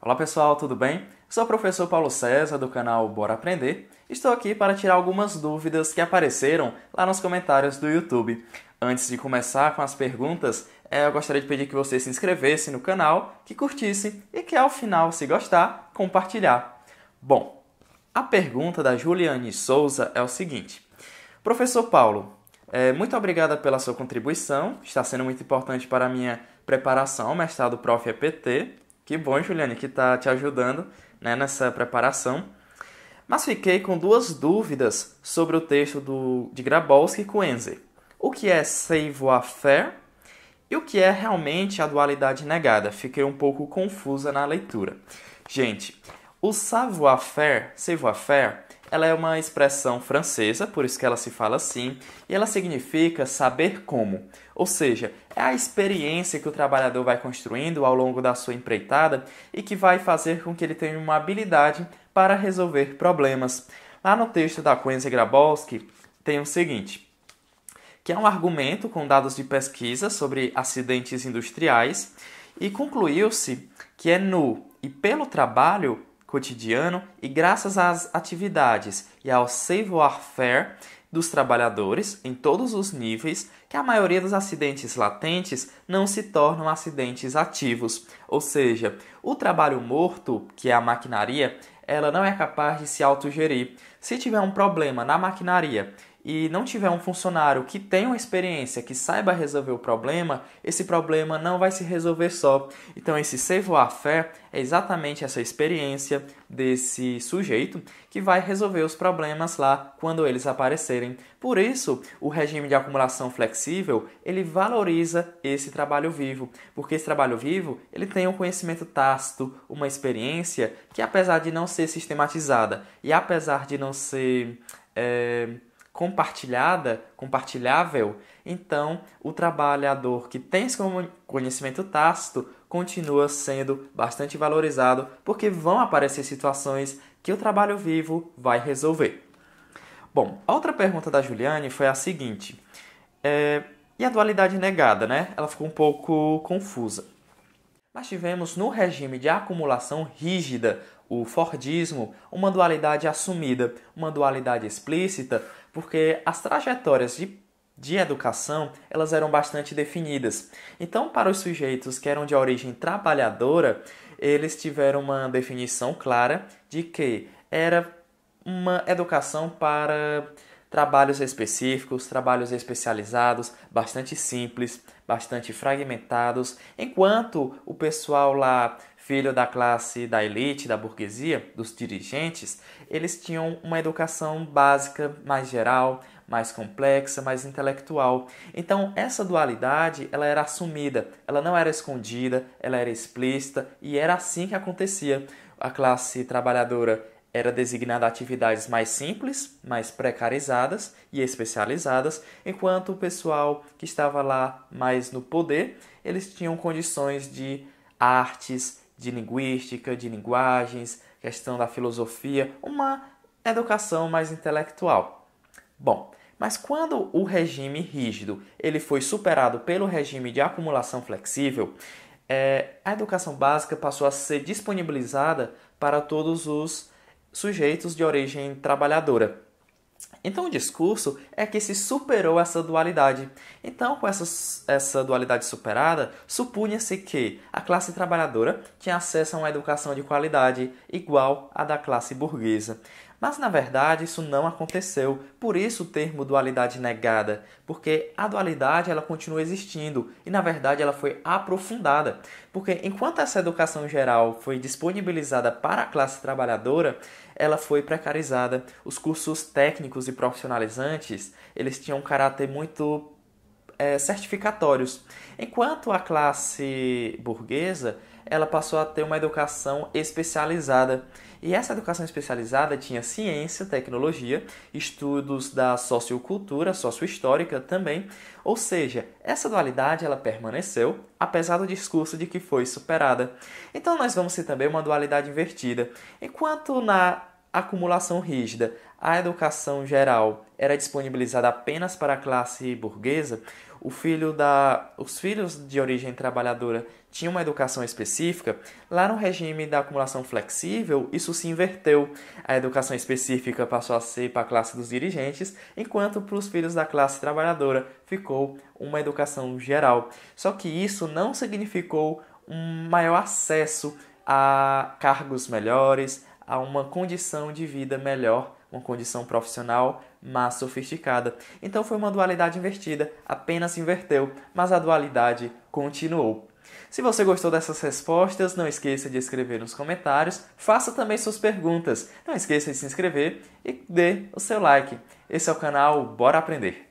Olá pessoal, tudo bem? Sou o professor Paulo César do canal Bora Aprender. Estou aqui para tirar algumas dúvidas que apareceram lá nos comentários do YouTube. Antes de começar com as perguntas, eu gostaria de pedir que você se inscrevesse no canal, que curtisse e que ao final, se gostar, compartilhar. Bom, a pergunta da Juliane Souza é o seguinte: Professor Paulo, muito obrigada pela sua contribuição, está sendo muito importante para a minha preparação ao mestrado Prof. EPT. Que bom, Juliane, que está te ajudando, né, nessa preparação. Mas fiquei com duas dúvidas sobre o texto de Grabowski e Coenzer. O que é savoir-faire e o que é realmente a dualidade negada? Fiquei um pouco confusa na leitura. Gente, o savoir-faire, ela é uma expressão francesa, por isso que ela se fala assim, e ela significa saber como. Ou seja, é a experiência que o trabalhador vai construindo ao longo da sua empreitada e que vai fazer com que ele tenha uma habilidade para resolver problemas. Lá no texto da Coenzer e Grabowski tem o seguinte, que é um argumento com dados de pesquisa sobre acidentes industriais e concluiu-se que é no e pelo trabalho cotidiano e graças às atividades e ao savoir-faire dos trabalhadores em todos os níveis que a maioria dos acidentes latentes não se tornam acidentes ativos. Ou seja, o trabalho morto, que é a maquinaria, ela não é capaz de se autogerir. Se tiver um problema na maquinaria e não tiver um funcionário que tenha uma experiência, que saiba resolver o problema, esse problema não vai se resolver só. Então, esse savoir-faire é exatamente essa experiência desse sujeito que vai resolver os problemas lá quando eles aparecerem. Por isso, o regime de acumulação flexível, ele valoriza esse trabalho vivo, porque esse trabalho vivo, ele tem um conhecimento tácito, uma experiência que, apesar de não ser sistematizada e apesar de não ser compartilhável, então o trabalhador que tem esse conhecimento tácito continua sendo bastante valorizado, porque vão aparecer situações que o trabalho vivo vai resolver. Bom, a outra pergunta da Juliane foi a seguinte, e a dualidade negada, né? Ela ficou um pouco confusa. Nós tivemos no regime de acumulação rígida, o Fordismo, uma dualidade assumida, uma dualidade explícita, porque as trajetórias de educação elas eram bastante definidas. Então, para os sujeitos que eram de origem trabalhadora, eles tiveram uma definição clara de que era uma educação para trabalhos específicos, trabalhos especializados, bastante simples, bastante fragmentados, enquanto o pessoal lá, filho da classe da elite, da burguesia, dos dirigentes, eles tinham uma educação básica, mais geral, mais complexa, mais intelectual. Então, essa dualidade, ela era assumida, ela não era escondida, ela era explícita e era assim que acontecia. A classe trabalhadora era designada a atividades mais simples, mais precarizadas e especializadas, enquanto o pessoal que estava lá mais no poder, eles tinham condições de artes, de linguística, de linguagens, questão da filosofia, uma educação mais intelectual. Bom, mas quando o regime rígido ele foi superado pelo regime de acumulação flexível, a educação básica passou a ser disponibilizada para todos os sujeitos de origem trabalhadora. Então o discurso é que se superou essa dualidade. Então, com essa dualidade superada, supunha-se que a classe trabalhadora tinha acesso a uma educação de qualidade igual à da classe burguesa. Mas, na verdade, isso não aconteceu. Por isso o termo dualidade negada, porque a dualidade ela continua existindo e, na verdade, ela foi aprofundada. Porque enquanto essa educação geral foi disponibilizada para a classe trabalhadora, ela foi precarizada. Os cursos técnicos e profissionalizantes, eles tinham um caráter muito certificatórios. Enquanto a classe burguesa, ela passou a ter uma educação especializada. E essa educação especializada tinha ciência, tecnologia, estudos da sociocultura, sociohistórica também. Ou seja, essa dualidade ela permaneceu, apesar do discurso de que foi superada. Então nós vamos ter também uma dualidade invertida. Enquanto na acumulação rígida, a educação geral era disponibilizada apenas para a classe burguesa, os filhos de origem trabalhadora tinham uma educação específica, lá no regime da acumulação flexível, isso se inverteu. A educação específica passou a ser para a classe dos dirigentes, enquanto para os filhos da classe trabalhadora ficou uma educação geral. Só que isso não significou um maior acesso a cargos melhores, a uma condição de vida melhor, uma condição profissional mais sofisticada. Então foi uma dualidade invertida, apenas se inverteu, mas a dualidade continuou. Se você gostou dessas respostas, não esqueça de escrever nos comentários, faça também suas perguntas, não esqueça de se inscrever e dê o seu like. Esse é o canal Bora Aprender!